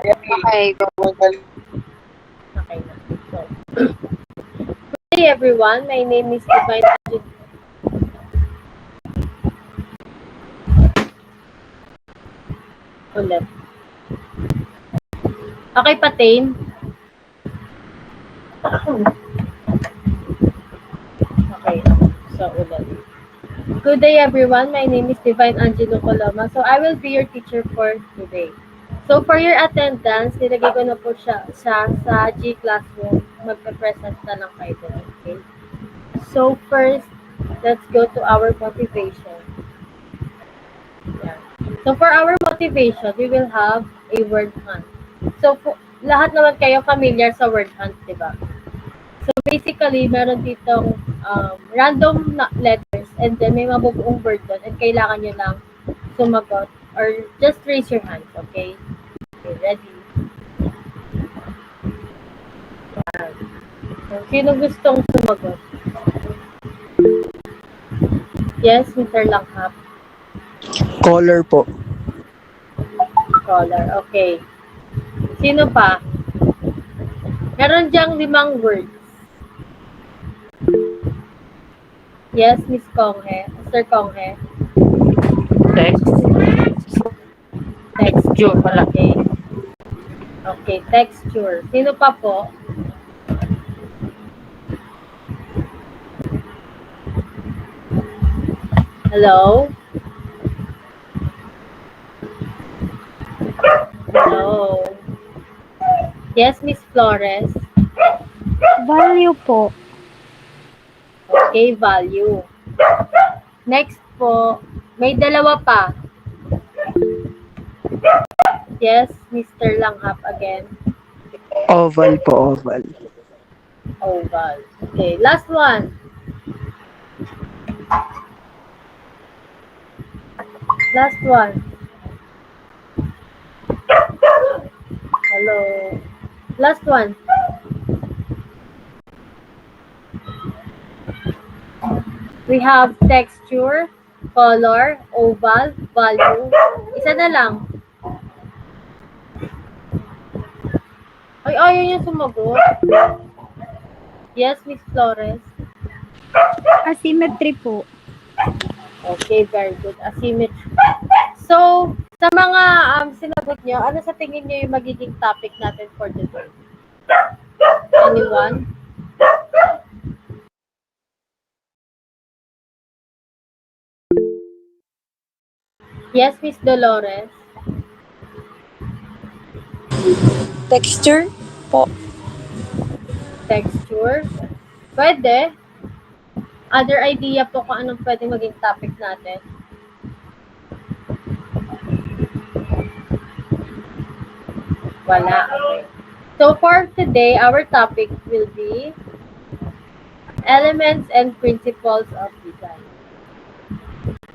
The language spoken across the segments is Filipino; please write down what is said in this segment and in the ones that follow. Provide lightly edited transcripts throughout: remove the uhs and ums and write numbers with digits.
Okay, go. Okay na. So, good day everyone. My name is Divine Angel. Ulit. Okay, Patain. Okay. So, ulit. Good day everyone. My name is Divine Angelo Coloma. So, I will be your teacher for today. So, for your attendance, nilagay ko na po sa G Classroom. Magpe-present na lang kayo doon. Okay? So, first, let's go to our motivation. Yeah. So, for our motivation, we will have a word hunt. So, lahat naman kayo familiar sa word hunt, di ba? So, basically, meron ditong random letters and then may mabubuong word doon and kailangan nyo lang sumagot or just raise your hands, okay? Okay, ready? Sino gustong sumagot? Yes, Mr. Langhap. Color po. Color, okay. Sino pa? Meron diyang 5 words. Yes, Miss Konghe. Sir Konghe. Texture pala. Okay. Okay, texture. Sino pa po? Hello? Hello? Yes, Miss Flores. Value po. Okay, value. Next po, may 2 pa. Yes, Mr. Langhap again. Oval po, oval. Oval. Okay, last one. Last one. Hello. Last one. We have texture, color, oval, value. Isa na lang. Ay, ayaw niya sumagot. Yes, Miss Flores. Asymmetry po. Okay, very good. Asymmetry. So, sa mga sinagot nyo, ano sa tingin nyo yung magiging topic natin for today? Anyone? Yes, Miss Dolores. Texture po. Texture. Pwede. Other idea po kung anong pwede maging topic natin. Wala. Okay. So for today, our topic will be elements and principles of design.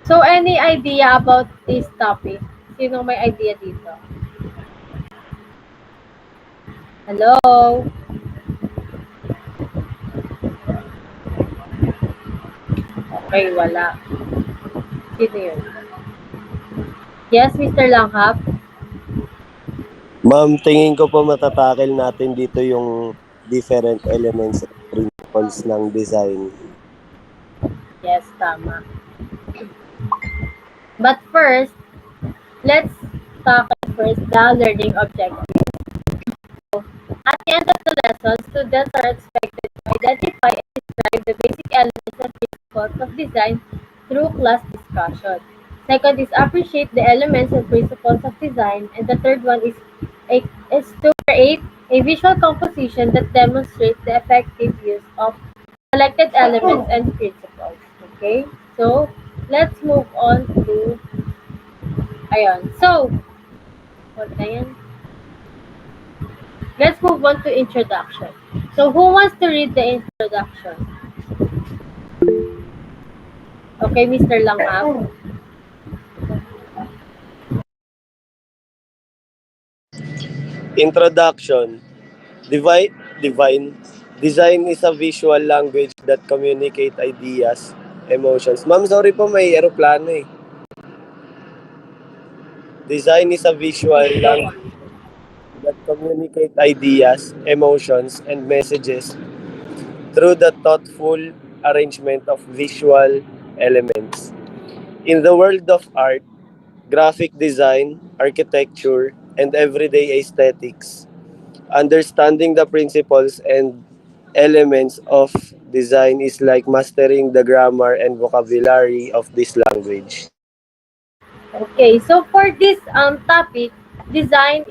So any idea about this topic? Sino may idea dito? Hello? Okay, wala. Sino yun? Yes, Mr. Langhap? Ma'am, tingin ko po matatakil natin dito yung different elements and principles ng design. Yes, tama. But first, let's tackle first the learning objective. So, at the end of the lesson, students are expected to identify and describe the basic elements and principles of design through class discussion. Second is appreciate the elements and principles of design, and the third one is to create a visual composition that demonstrates the effective use of selected elements and principles. Okay? So, let's move on to ayun. So, what na yan? Let's move on to introduction. So, who wants to read the introduction? Okay, Mr. Langhap. Introduction. Design is a visual language that communicate ideas, emotions. Ma'am, sorry po, may aeroplano eh. Design is a visual language. that communicate ideas, emotions, and messages through the thoughtful arrangement of visual elements. In the world of art, graphic design, architecture, and everyday aesthetics, understanding the principles and elements of design is like mastering the grammar and vocabulary of this language. Okay, so for this topic, design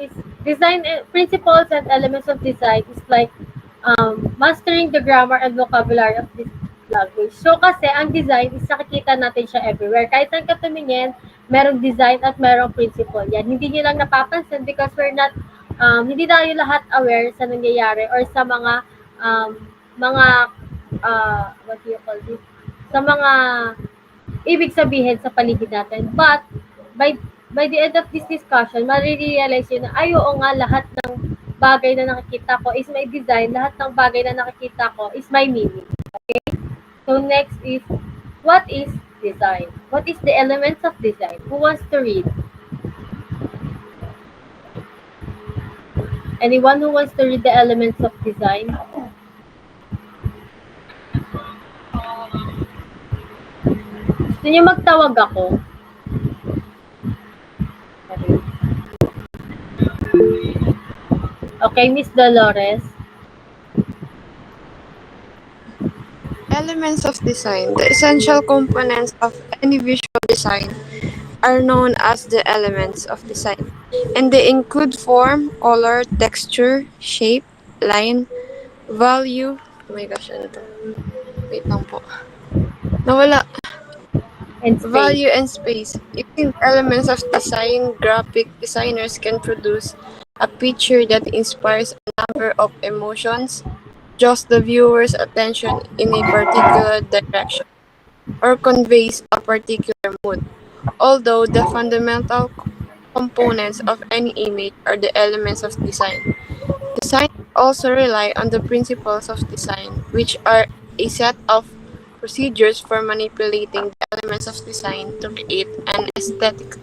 principles and elements of design is like mastering the grammar and vocabulary of this language. So kasi ang design is nakikita natin siya everywhere. Kahit saan ka tumingin, merong design at merong principle. Yan, hindi nyo lang napapansin because we're not, hindi tayo lahat aware sa nangyayari or sa mga, what do you call this? Sa mga ibig sabihin sa paligid natin. But, by the end of this discussion, marirealize yun na, ay, oo nga, lahat ng bagay na nakikita ko is my design, lahat ng bagay na nakikita ko is my meaning. Okay? So, next is, what is design? What is the elements of design? Who wants to read? Anyone who wants to read the elements of design? Gusto niyo magtawag ako? Okay, Miss Dolores. Elements of design. The essential components of any visual design are known as the elements of design. And they include form, color, texture, shape, line, value. Oh my gosh, ano to? Wait lang po. Nawala. And space. Value and space. Using elements of design, graphic designers can produce a picture that inspires a number of emotions, draws the viewer's attention in a particular direction, or conveys a particular mood. Although the fundamental components of any image are the elements of design. Design also rely on the principles of design, which are a set of procedures for manipulating the elements of design to create an aesthetically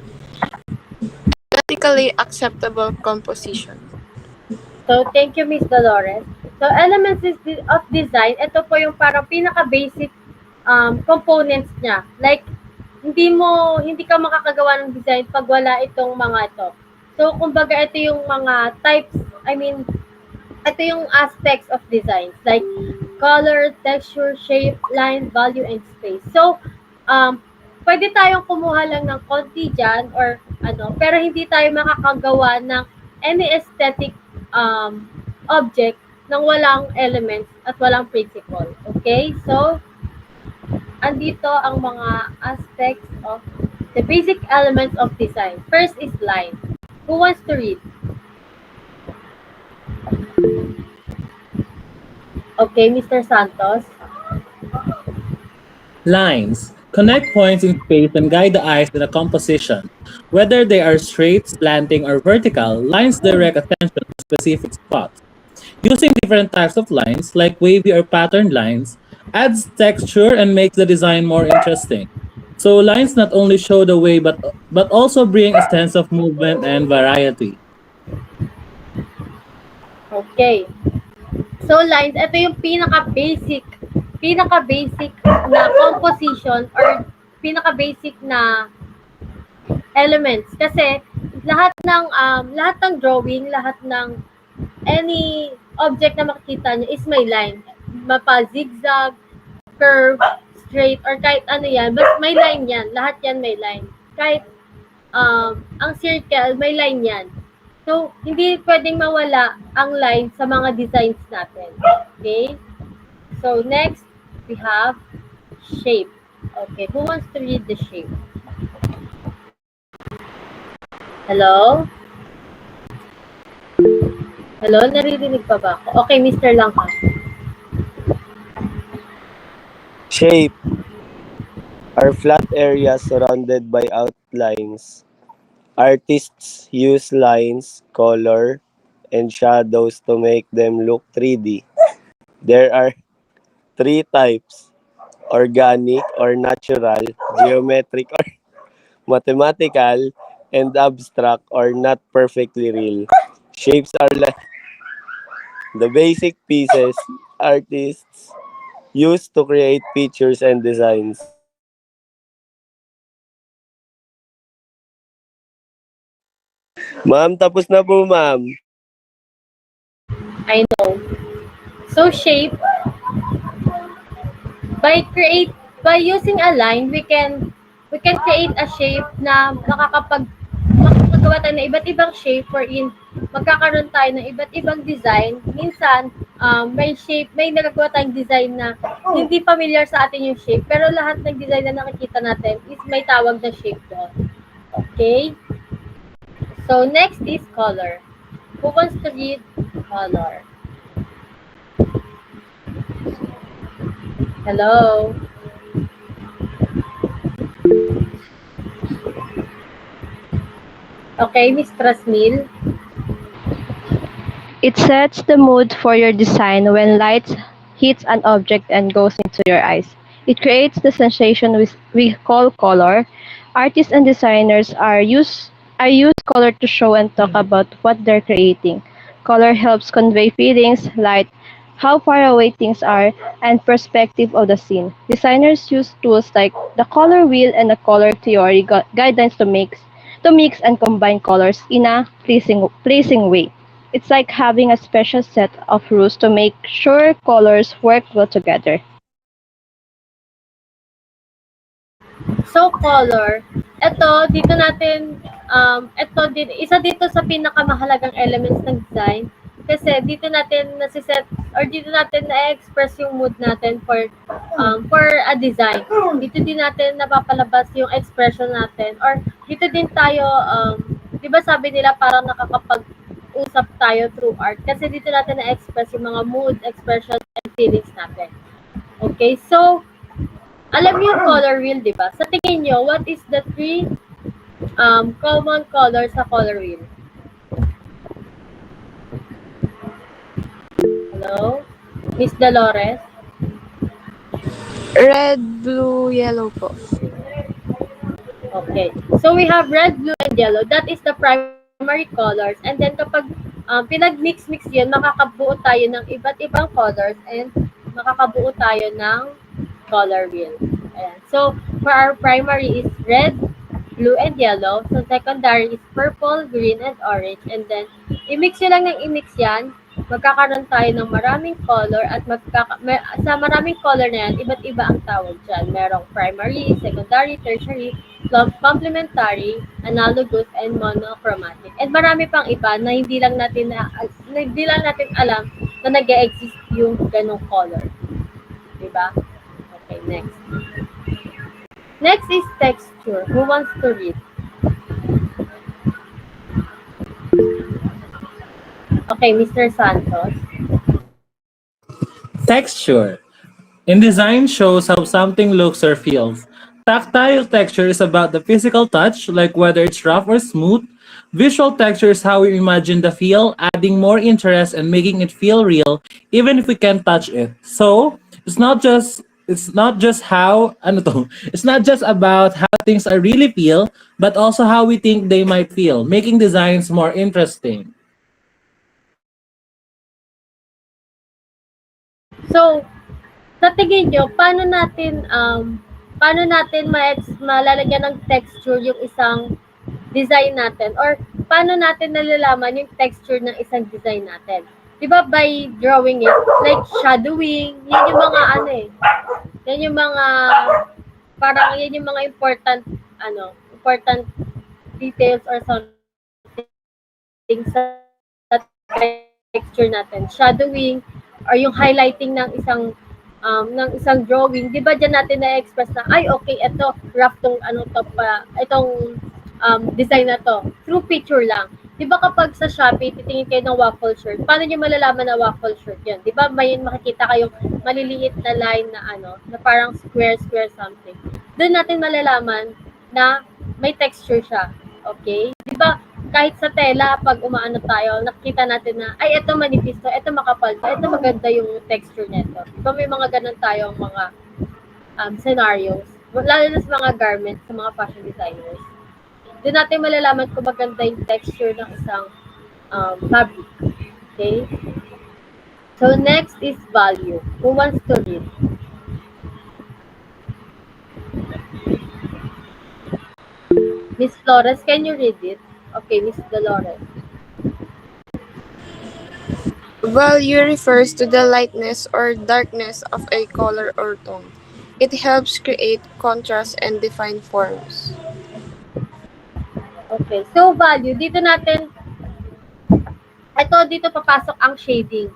acceptable composition. So, thank you, Miss Dolores. So, elements of design, ito po yung parang pinaka-basic components niya. Like, hindi ka makakagawa ng design pag wala itong mga ito. So, kumbaga, ito yung mga types, ito yung aspects of designs. Like, color, texture, shape, line, value, and space. So, pwede tayong kumuha lang ng konti dyan or pero hindi tayo makakagawa ng any aesthetic object nang walang elements at walang principle. Okay? So, andito ang mga aspects of the basic elements of design. First is line. Who wants to read? Okay, Mr. Santos. Lines connect points in space and guide the eyes in a composition. Whether they are straight, slanting, or vertical, lines direct attention to specific spots. Using different types of lines, like wavy or patterned lines, adds texture and makes the design more interesting. So lines not only show the way but also bring a sense of movement and variety. Okay. So lines, ito yung pinaka-basic na composition or pinaka-basic na elements kasi lahat ng drawing, lahat ng any object na makikita niyo is may line. Mapa zigzag, curve, straight, or kahit ano yan, but may line yan. Lahat yan may line. Kahit ang circle, may line yan. So, hindi pwedeng mawala ang line sa mga designs natin. Okay? So, next, we have shape. Okay, who wants to read the shape? Hello? Hello? Naririnig pa ba ako? Okay, Mr. Langka. Shape are flat areas surrounded by outlines. Artists use lines, color, and shadows to make them look 3D. There are three types: organic or natural, geometric or mathematical, and abstract or not perfectly real. Shapes are like the basic pieces artists use to create pictures and designs. Ma'am, tapos na po, ma'am. I know. So shape, by using a line, we can create a shape na makakagawa tayo ng iba't ibang shape wherein magkakaroon tayo ng iba't ibang design. Minsan, may nagagawa tayong design na hindi familiar sa atin yung shape, pero lahat ng design na nakikita natin is may tawag na shape doon. Okay? So, next is color. Who wants to read color? Hello? Okay, Miss Trasmil. It sets the mood for your design when light hits an object and goes into your eyes. It creates the sensation we call color. Artists and designers use color to show and talk about what they're creating. Color helps convey feelings, light, how far away things are, and perspective of the scene. Designers use tools like the color wheel and the color theory guidelines to mix and combine colors in a pleasing way. It's like having a special set of rules to make sure colors work well together. So, color. Isa dito sa pinakamahalagang elements ng design. Kasi dito natin dito natin na-express yung mood natin for a design. Dito din natin napapalabas yung expression natin. Or dito din tayo, di ba sabi nila parang nakakapag-usap tayo through art. Kasi dito natin na-express yung mga mood, expression, and feelings natin. Okay, so, alam niyo yung color wheel, di ba? Sa tingin niyo, what is the three common colors sa color wheel? Hello? Miss Dolores? Red, blue, yellow po. Okay. So, we have red, blue, and yellow. That is the primary colors. And then, kapag pinag-mix-mix yun, makakabuo tayo ng iba't ibang colors and makakabuo tayo ng color wheel. Ayan. So, for our primary is red, blue, and yellow. So, secondary is purple, green, and orange. And then, i-mix nyo lang ng i-mix yan. Magkakaroon tayo ng maraming color at sa maraming color na yan, iba't iba ang tawag dyan. Merong primary, secondary, tertiary, complementary, analogous, and monochromatic. And marami pang iba na hindi lang natin alam na nag-exist yung ganong color. Diba? Okay, next. Next is texture. Who wants to read? Okay, Mr. Santos. Texture. In design shows how something looks or feels. Tactile texture is about the physical touch, like whether it's rough or smooth. Visual texture is how we imagine the feel, adding more interest and making it feel real, even if we can't touch it. So, it's not just about how things are really feel, but also how we think they might feel, making designs more interesting. So, sa tingin nyo, paano natin malalagyan ng texture yung isang design natin? Or paano natin nalalaman yung texture ng isang design natin? Diba by drawing it, like shadowing, yan yung mga yan yung mga, parang yan yung mga important details or something sa texture natin. Shadowing, or yung highlighting ng isang drawing, 'di ba diyan natin na-express na ay okay, ito rough tong itong design na to through picture lang. 'Di ba kapag sa Shopee titingin kayo ng waffle shirt, paano niyo malalaman na waffle shirt 'yan? 'Di ba may makikita kayong maliliit na line na na parang square something. Doon natin malalaman na may texture siya. Okay? 'Di ba kahit sa tela, pag umaano tayo, nakikita natin na, ay, ito manipis to, ito makapal to, ito maganda yung texture nito. Diba may mga ganun tayong mga scenarios, lalo na sa mga garments, sa mga fashion designers. Doon natin malalaman kung maganda yung texture ng isang fabric. Okay? So next is value. Who wants to read? Miss Flores, can you read it? Okay, Miss Dolores. Value refers to the lightness or darkness of a color or tone. It helps create contrast and define forms. Okay, so value, dito papasok ang shading.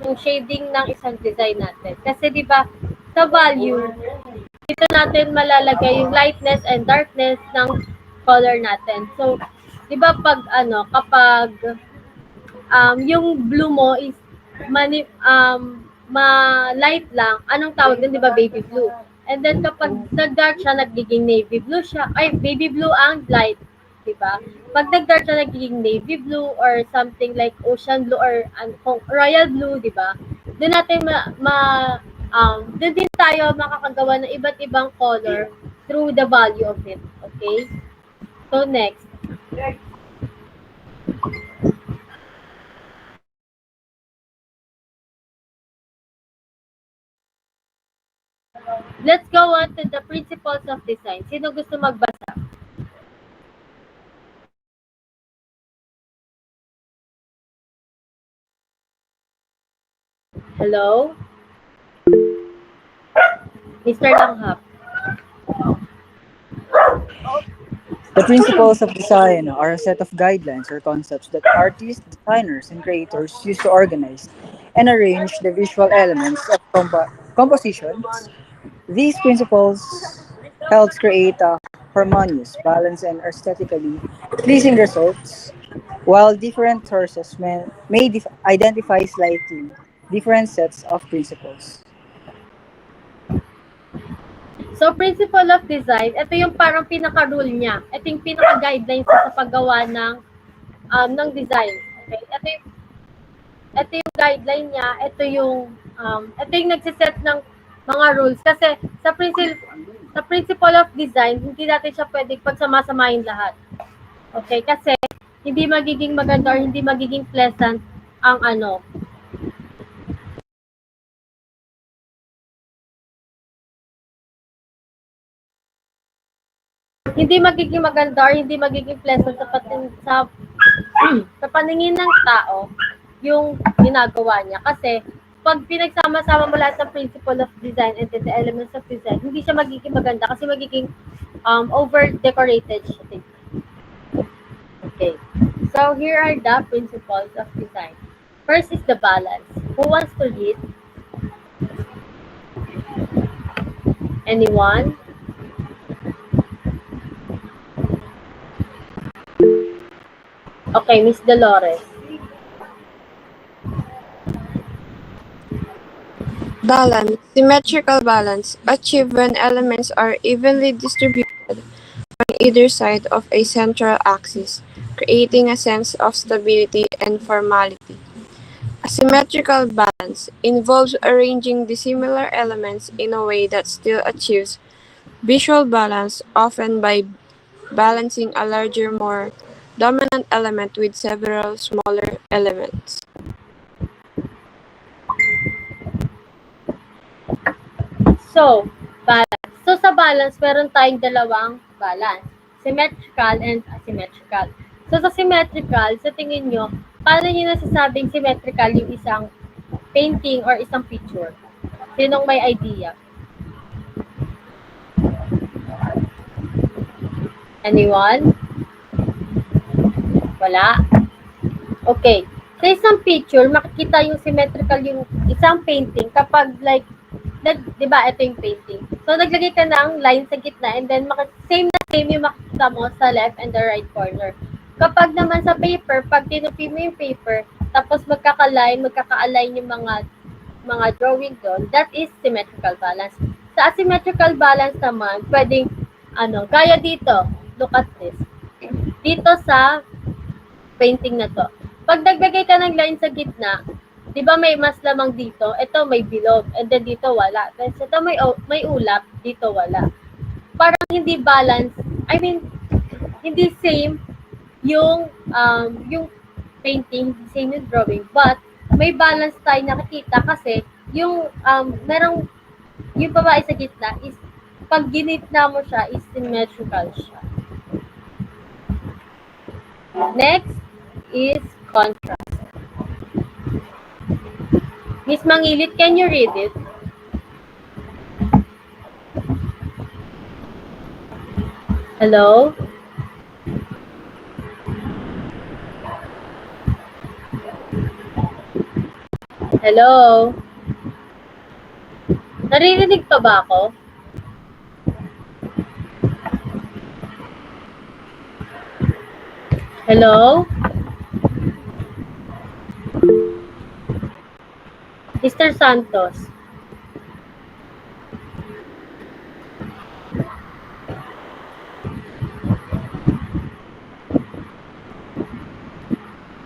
Yung shading ng isang design natin. Kasi di ba sa value, dito natin malalagay yung lightness and darkness ng color natin. So, di ba kapag yung blue mo is ma-light lang, anong tawag din, di ba, baby blue. And then kapag nag-dark siya, nagiging navy blue siya. Ay, baby blue ang light, di ba? Pag nag-dark siya, nagiging navy blue or something like ocean blue or royal blue, di ba? Doon natin doon din tayo makakagawa ng iba't ibang color through the value of it. Okay? So, next. Let's go on to the principles of design. Sino gusto magbasa? Hello? Mr. Langhap. The principles of design are a set of guidelines or concepts that artists, designers, and creators use to organize and arrange the visual elements of compositions. These principles help create a harmonious, balanced, and aesthetically pleasing results, while different sources may identify slightly different sets of principles. So, principle of design, ito yung parang pinaka-rule niya. Ito yung pinaka-guidelines sa paggawa ng design. Okay? Ito yung guideline niya. Ito yung nagsiset ng mga rules. Kasi sa principle of design, hindi natin siya pwedeng pagsama-samahin lahat. Okay? Kasi hindi magiging maganda or hindi magiging pleasant ang hindi magiging maganda or hindi magiging pleasant sa paningin ng tao yung ginagawa niya. Kasi pag pinagsama-sama mo lahat ng principle of design and the elements of design, hindi siya magiging maganda kasi magiging over-decorated siya. Okay. So, here are the principles of design. First is the balance. Who wants to read? Anyone? Okay, Miss Dolores. Balance. Symmetrical balance. Achieved when elements are evenly distributed on either side of a central axis, creating a sense of stability and formality. A symmetrical balance involves arranging dissimilar elements in a way that still achieves visual balance, often by balancing a larger, more dominant element with several smaller elements. So, balance. So, sa balance, meron tayong dalawang balance. Symmetrical and asymmetrical. So, sa symmetrical, sa tingin nyo, paano nyo nasasabing symmetrical yung isang painting or isang picture? Sinong may idea? Anyone? Wala? Okay. Sa isang picture, makikita yung symmetrical yung isang painting kapag like, di ba, ito yung painting. So, naglagay ka ng line sa gitna and then same yung makikita mo sa left and the right corner. Kapag naman sa paper, pag tinupi mo yung paper, tapos magkaka-align yung mga drawing doon, that is symmetrical balance. Sa asymmetrical balance naman, pwedeng, gaya dito, look at this. Dito sa painting na to. Pag naglagay ka ng line sa gitna, di ba may mas lamang dito? Ito may bilog, and then dito wala. Then ito may ulap, dito wala. Parang hindi balance, hindi same yung painting, same yung drawing, but may balance tayo nakikita kasi yung merong yung babae sa gitna is pag ginitna mo siya is symmetrical siya. Next is contrast. Miss Mangilit, can you read it? Hello? Hello? Naririnig pa ba ako? Hello? Mr. Santos.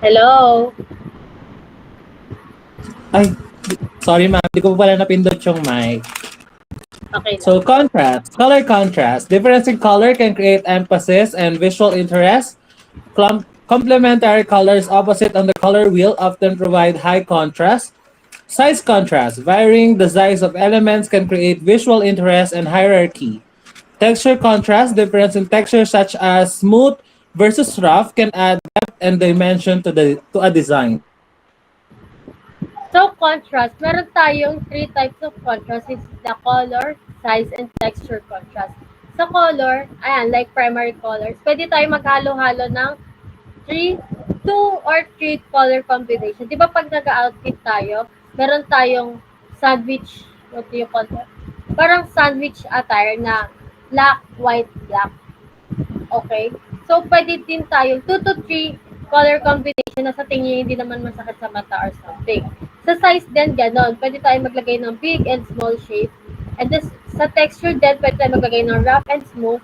Hello? Ay, sorry ma'am, di ko pala napindot yung mic. Okay na. So contrast, color contrast. Difference in color can create emphasis and visual interest. Complementary colors opposite on the color wheel often provide high contrast. Size contrast. Varying the size of elements can create visual interest and hierarchy. Texture contrast. Difference in texture such as smooth versus rough can add depth and dimension to a design. So, contrast. Meron tayong three types of contrast. It's the color, size, and texture contrast. Sa color, ayan, like primary colors, pwede tayo maghalo-halo ng 2 or 3 color combination. Di ba pag nag-outfit tayo, meron tayong sandwich, what do you call that? Parang sandwich attire na black, white, black. Okay? So, pwede din tayo 2 to 3 color combination na sa tingin hindi naman masakit sa mata or something. Sa size din, ganon. Pwede tayo maglagay ng big and small shape. And this, sa texture din, pwede tayo maglagay ng rough and smooth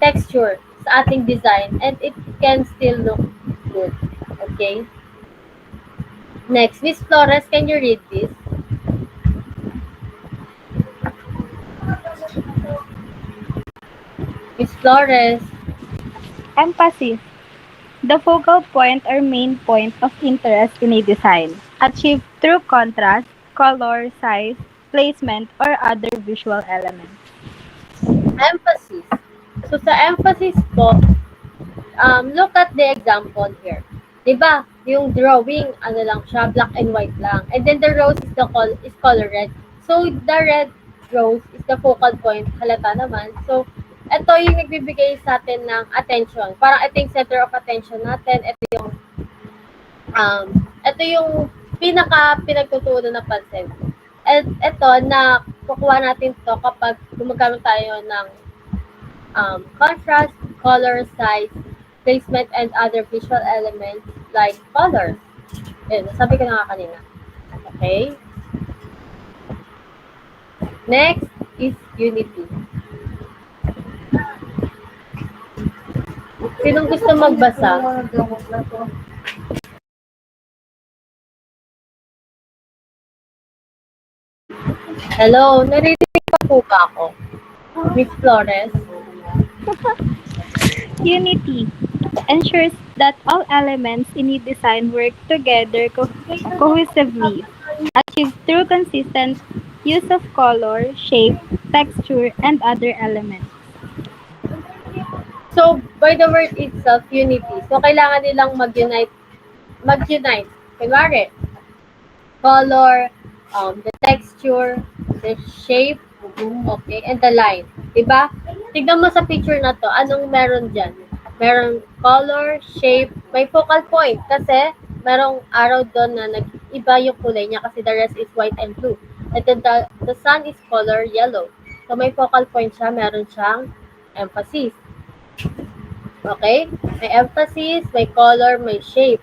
texture sa ating design. And it can still look good. Okay? Next, Miss Flores, can you read this? Miss Flores. Emphasis. The focal point or main point of interest in a design, achieved through contrast, color, size, placement, or other visual elements. Emphasis. So, sa emphasis po, look at the example here. Diba? Yung drawing, ano lang siya, black and white lang. And then the rose is color red. So, the red rose is the focal point. Halata naman. So, ito yung nagbibigay sa atin ng attention. Parang ito yung center of attention natin. Ito yung pinagtutuunan na pansin. At ito, na kukuha natin to kapag gumagamit tayo ng contrast, color, size, placement, and other visual elements like colors. Yun, sabi ko na nga kanina. Okay? Next is unity. Sinong gusto magbasa? Hello, naririnig pa po ba ako? Miss Flores? Unity ensures that all elements in a design work together cohesively, achieved through consistent use of color, shape, texture, and other elements. So, by the word itself, unity. So, kailangan nilang mag-unite. Kunwari, color, the texture, the shape, okay, and the line. Diba? Tignan mo sa picture na to, anong meron dyan? Meron color, shape, may focal point kasi merong arrow doon na nag-iba yung kulay niya kasi the rest is white and blue. And then the sun is color yellow. So, may focal point siya, meron siyang emphasis. Okay? May emphasis, may color, may shape.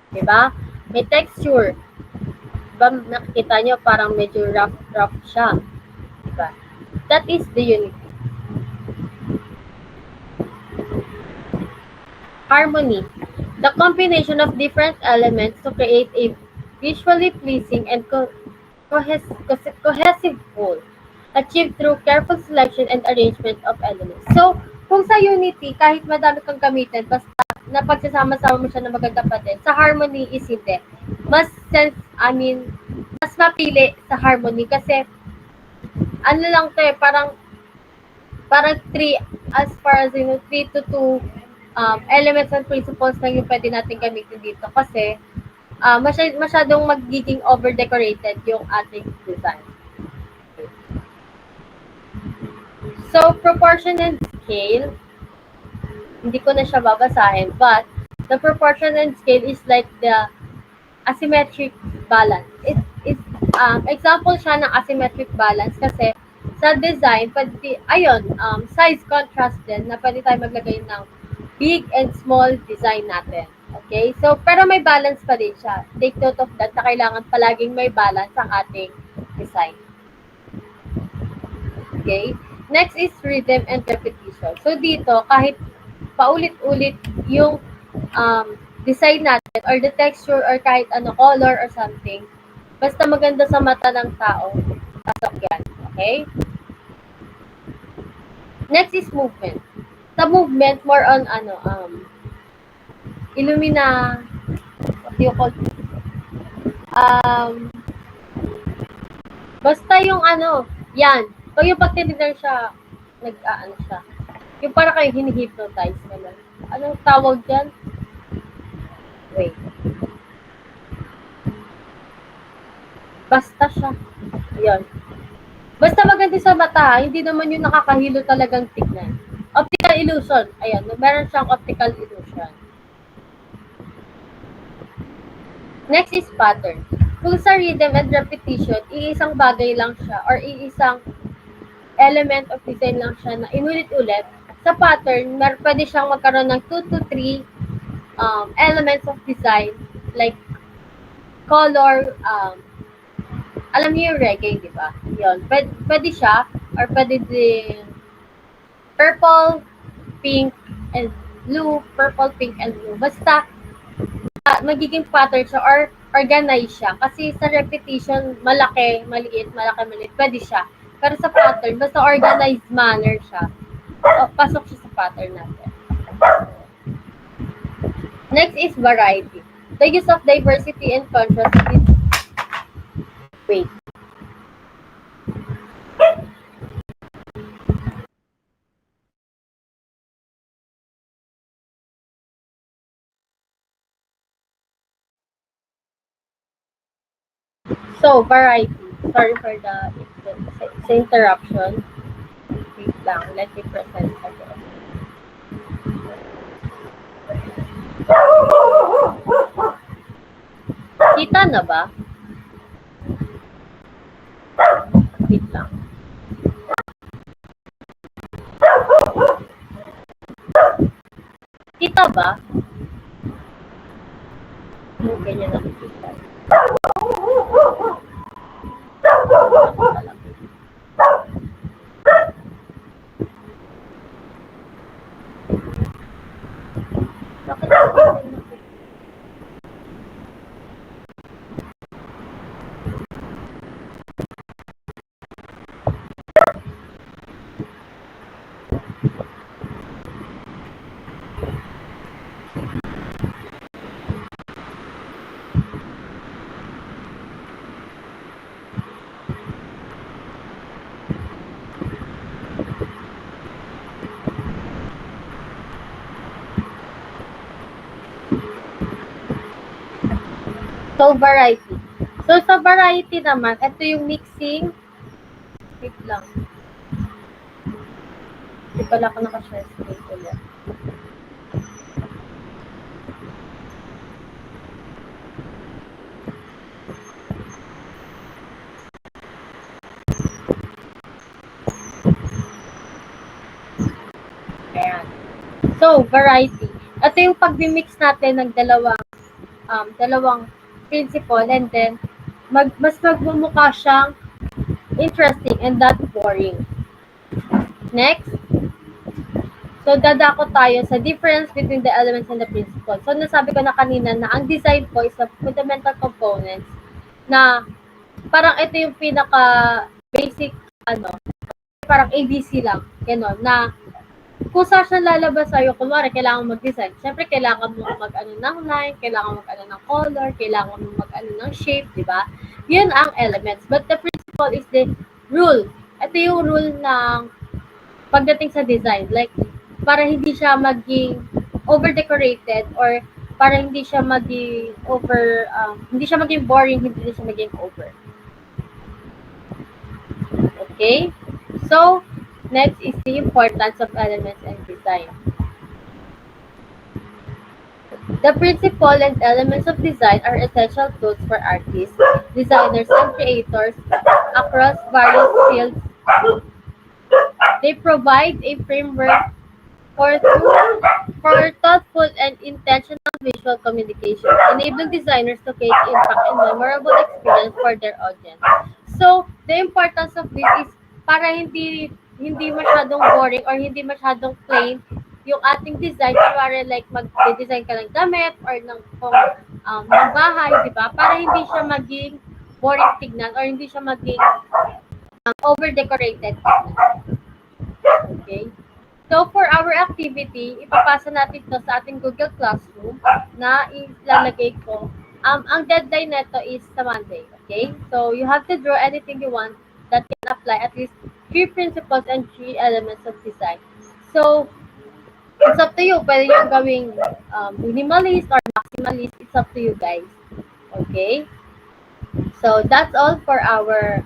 Diba? May texture. Diba, nakikita nyo parang medyo rough siya. Diba? That is the unity. Harmony. The combination of different elements to create a visually pleasing and cohesive whole, achieved through careful selection and arrangement of elements. So, kung sa Unity, kahit madami kang gamitin, basta na pagsasama-sama mo siya na maganda pa din. Sa harmony is hindi. Mas mas mapili sa harmony kasi ano lang to eh, parang 3 as far as 3 to 2 elements and principles lang yung pwede natin gamitin dito kasi masyadong magiging over-decorated yung ating design. So, proportion and scale, hindi ko na siya babasahin, but the proportion and scale is like the asymmetric balance. Example siya ng asymmetric balance kasi sa design, size contrast din na pwede tayo maglagay ng big and small design natin. Okay? So, pero may balance pa din siya. Take note of that na kailangan palaging may balance ang ating design. Okay? Next is rhythm and repetition. So, dito, kahit paulit-ulit yung design natin or the texture or kahit color or something, basta maganda sa mata ng tao, pasok yan. Okay? Next is movement. Sa movement, more on illumina, what do you call it? Basta yung yan. Pag yung pagtinigan siya, siya. Yung para kayo hinihypnotize ka lang. Anong tawag dyan? Wait. Basta siya. Yun. Basta maganda sa mata, hindi naman yung nakakahilo talagang tignan. Optical illusion. Ayan, meron siyang optical illusion. Next is pattern. Kung sa rhythm and repetition, iisang bagay lang siya or iisang element of design lang siya na inulit-ulit, sa pattern, pwede siyang magkaroon ng 2 to 3 elements of design like color, alam niyo yung reggae, di ba? Yun. Pwede siya or pwede din purple, pink, and blue, purple, pink, and blue. Basta magiging pattern siya or organize siya. Kasi sa repetition, malaki, maliit, malaki, maliit, pwede siya. Pero sa pattern, basta organized manner siya. Pasok siya sa pattern natin. Next is variety. The use of diversity and contrast is... Wait. So, variety. Sorry for the interruption. Wait lang. Let me present again. Kita na ba? Wait lang. Kita ba? Ganyan na kita. So, variety. So, sa variety naman, ito yung mixing. Wait lang. Hindi pala ako nakashare screen ulit. Ayan. So, variety. Ito yung pag-mix natin ng dalawang principle and then mas magmumukha siyang interesting and not boring. Next. So, dadako tayo sa difference between the elements and the principle. So, nasabi ko na kanina na ang design po is a fundamental components na parang ito yung pinaka basic parang ABC lang, gano'n, na kung saan siya lalabas sa'yo, kunwari, kailangan mag-design. Siyempre, kailangan mo mag-ano ng line, kailangan mag-ano ng color, kailangan mo mag-ano ng shape, di ba? Yun ang elements. But the principle is the rule. Ito yung rule ng pagdating sa design. Like, para hindi siya maging over-decorated or para hindi siya maging hindi siya maging boring, hindi siya maging over. Okay? So, next is the importance of elements and design. The principle and elements of design are essential tools for artists, designers, and creators across various fields. They provide a framework for thoughtful and intentional visual communication, enabling designers to create impact and memorable experience for their audience. So, the importance of this is para hindi masyadong boring or hindi masyadong plain yung ating design. Kunwari like mag-design ka ng damit or ng bahay, di ba? Para hindi siya maging boring tignan or hindi siya maging over-decorated. Okay? So, for our activity, ipapasa natin to sa ating Google Classroom na ilalagay ko. Ang deadline neto is sa Monday. Okay? So, you have to draw anything you want that can apply at least 3 principles and 3 elements of design. So, it's up to you. Pwede nyo gawing minimalist or maximalist. It's up to you guys. Okay? So, that's all for our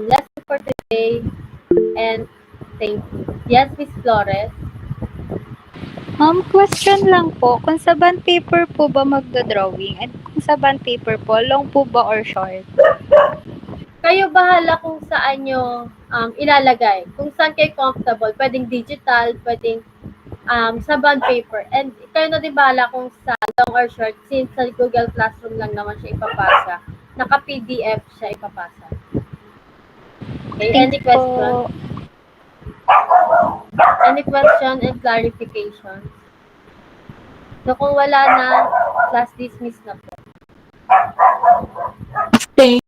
lesson for today. And thank you. Yes, Miss Flores? Question lang po, kung sa bond paper po ba magdodrawing and kung sa bond paper po, long po ba or short? Kayo bahala kung saan nyo ilalagay. Kung saan kayo comfortable. Pwedeng digital, pwedeng sa bond paper. And kayo na din bahala kung sa long or short since sa Google Classroom lang naman siya ipapasa. Naka-PDF siya ipapasa. Okay, any question? Any question and clarification? So kung wala na, class dismiss na po.